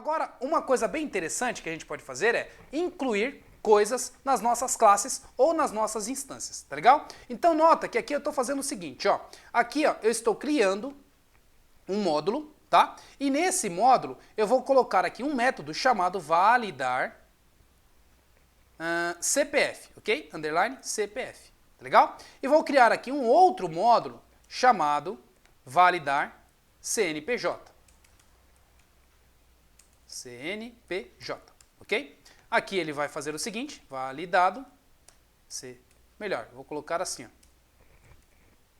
Agora, uma coisa bem interessante que a gente pode fazer é incluir coisas nas nossas classes ou nas nossas instâncias, tá legal? Então nota que aqui eu estou fazendo o seguinte, ó. Aqui ó, eu estou criando um módulo, tá? E nesse módulo eu vou colocar aqui um método chamado validar CPF, ok? Underline CPF, tá legal? E vou criar aqui um outro módulo chamado validar CNPJ. CNPJ, ok? Aqui ele vai fazer o seguinte, validado, melhor, vou colocar assim, ó,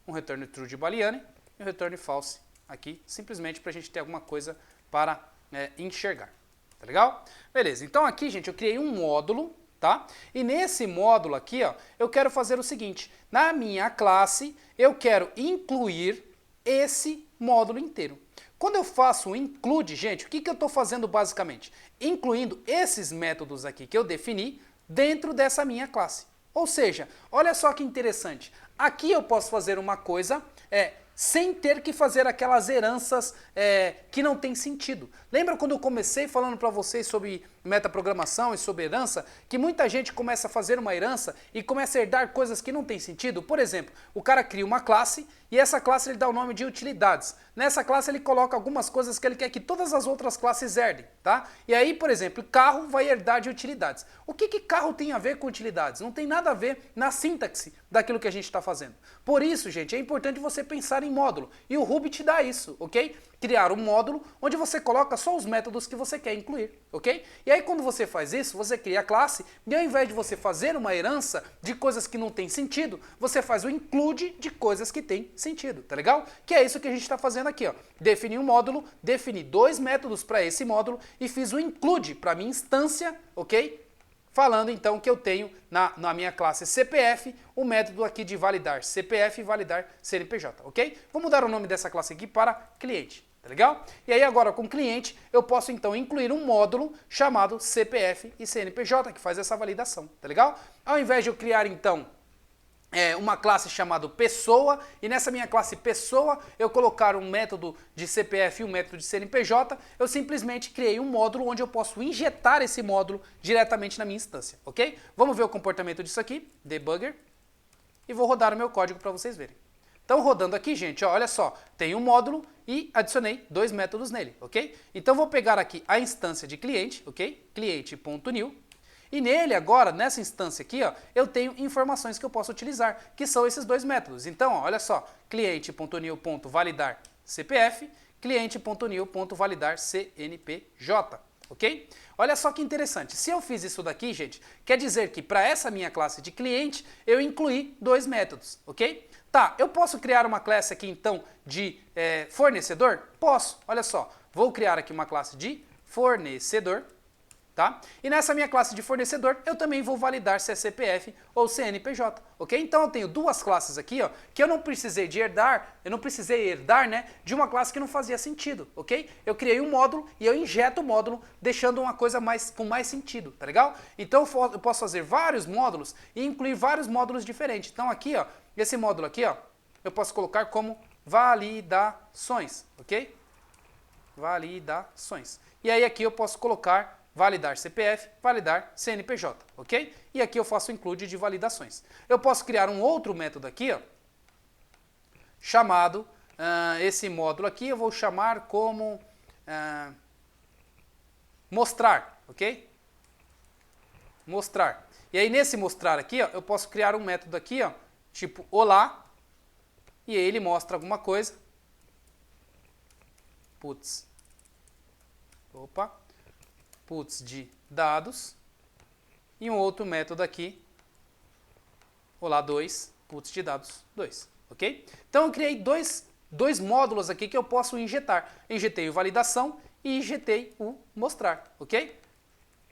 um return true de Boolean e um return false aqui, simplesmente para a gente ter alguma coisa para enxergar, tá legal? Beleza, então aqui, gente, eu criei um módulo, tá? E nesse módulo aqui, ó, eu quero fazer o seguinte, na minha classe, eu quero incluir esse módulo inteiro. Quando eu faço o include, gente, o que eu estou fazendo basicamente? Incluindo esses métodos aqui que eu defini dentro dessa minha classe. Ou seja, olha só que interessante. Aqui eu posso fazer uma coisa sem ter que fazer aquelas heranças que não tem sentido. Lembra quando eu comecei falando para vocês sobre metaprogramação e sobre herança, que muita gente começa a fazer uma herança e começa a herdar coisas que não tem sentido? Por exemplo, o cara cria uma classe e essa classe ele dá o nome de utilidades. Nessa classe ele coloca algumas coisas que ele quer que todas as outras classes herdem, tá? E aí, por exemplo, carro vai herdar de utilidades. O que carro tem a ver com utilidades? Não tem nada a ver na sintaxe daquilo que a gente está fazendo. Por isso, gente, é importante você pensar em módulo. E o Ruby te dá isso, ok? Criar um módulo onde você coloca só os métodos que você quer incluir, ok? E aí quando você faz isso, você cria a classe e ao invés de você fazer uma herança de coisas que não tem sentido, você faz o include de coisas que tem sentido, tá legal? Que é isso que a gente está fazendo aqui, ó. Defini um módulo, defini dois métodos para esse módulo e fiz o include para minha instância, ok? Falando então que eu tenho na minha classe CPF o método aqui de validar CPF e validar CNPJ, ok? Vou mudar o nome dessa classe aqui para cliente, tá legal? E aí agora com cliente eu posso então incluir um módulo chamado CPF e CNPJ que faz essa validação, tá legal? Ao invés de eu criar então uma classe chamada pessoa, e nessa minha classe pessoa eu colocar um método de CPF e um método de CNPJ, eu simplesmente criei um módulo onde eu posso injetar esse módulo diretamente na minha instância, ok? Vamos ver o comportamento disso aqui, debugger, e vou rodar o meu código para vocês verem. Então rodando aqui, gente, ó, olha só, tem um módulo e adicionei dois métodos nele, ok? Então vou pegar aqui a instância de cliente, ok? Cliente.new. E nele agora, nessa instância aqui, ó, eu tenho informações que eu posso utilizar, que são esses dois métodos. Então, ó, olha só, cliente.new.validar CPF, cliente.new.validar CNPJ, ok? Olha só que interessante, se eu fiz isso daqui, gente, quer dizer que para essa minha classe de cliente, eu incluí dois métodos, ok? Tá, eu posso criar uma classe aqui então de fornecedor? Posso, olha só, vou criar aqui uma classe de fornecedor, tá? E nessa minha classe de fornecedor, eu também vou validar se é CPF ou CNPJ, ok? Então eu tenho duas classes aqui, ó, que eu não precisei herdar, né, de uma classe que não fazia sentido, ok? Eu criei um módulo e eu injeto o módulo, deixando uma coisa com mais sentido, tá legal? Então eu posso fazer vários módulos e incluir vários módulos diferentes. Então aqui, ó, esse módulo aqui, ó, eu posso colocar como validações, ok? Validações. E aí aqui eu posso colocar validar CPF, validar CNPJ, ok? E aqui eu faço o include de validações. Eu posso criar um outro método aqui, ó, chamado, esse módulo aqui eu vou chamar como mostrar, ok? Mostrar. E aí nesse mostrar aqui, ó, eu posso criar um método aqui, ó, tipo olá, e aí ele mostra alguma coisa. Puts de dados, e um outro método aqui, olá 2, puts de dados 2, ok? Então eu criei dois módulos aqui que eu posso injetar. Injetei o validação e injetei o mostrar, ok?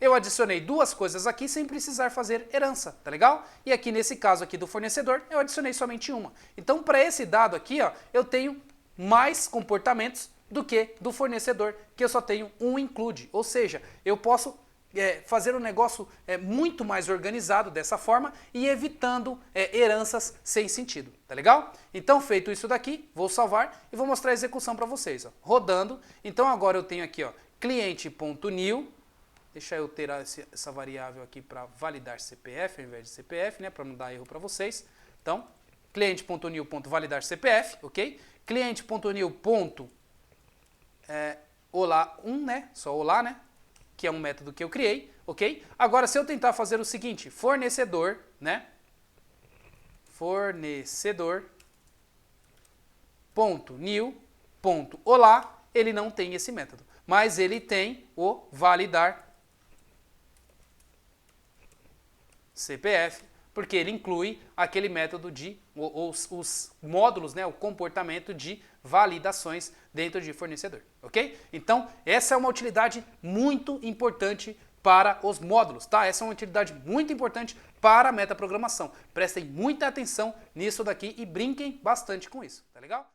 Eu adicionei duas coisas aqui sem precisar fazer herança, tá legal? E aqui nesse caso aqui do fornecedor, eu adicionei somente uma. Então para esse dado aqui, ó, eu tenho mais comportamentos do que do fornecedor, que eu só tenho um include. Ou seja, eu posso fazer um negócio muito mais organizado dessa forma e evitando heranças sem sentido, tá legal? Então, feito isso daqui, vou salvar e vou mostrar a execução para vocês, ó. Rodando, então agora eu tenho aqui, ó, cliente.new, deixa eu ter essa variável aqui para validar CPF ao invés de CPF, né, para não dar erro para vocês. Então, cliente.new.validar CPF, ok? Cliente.new.olá1, né, só olá, né, que é um método que eu criei, ok? Agora, se eu tentar fazer o seguinte, fornecedor, né, fornecedor.new.olá, ele não tem esse método, mas ele tem o validar CPF, porque ele inclui aquele método de os módulos, né, o comportamento de validações dentro de fornecedor, ok? Então, essa é uma utilidade muito importante para os módulos, tá? Essa é uma utilidade muito importante para a metaprogramação. Prestem muita atenção nisso daqui e brinquem bastante com isso, tá legal?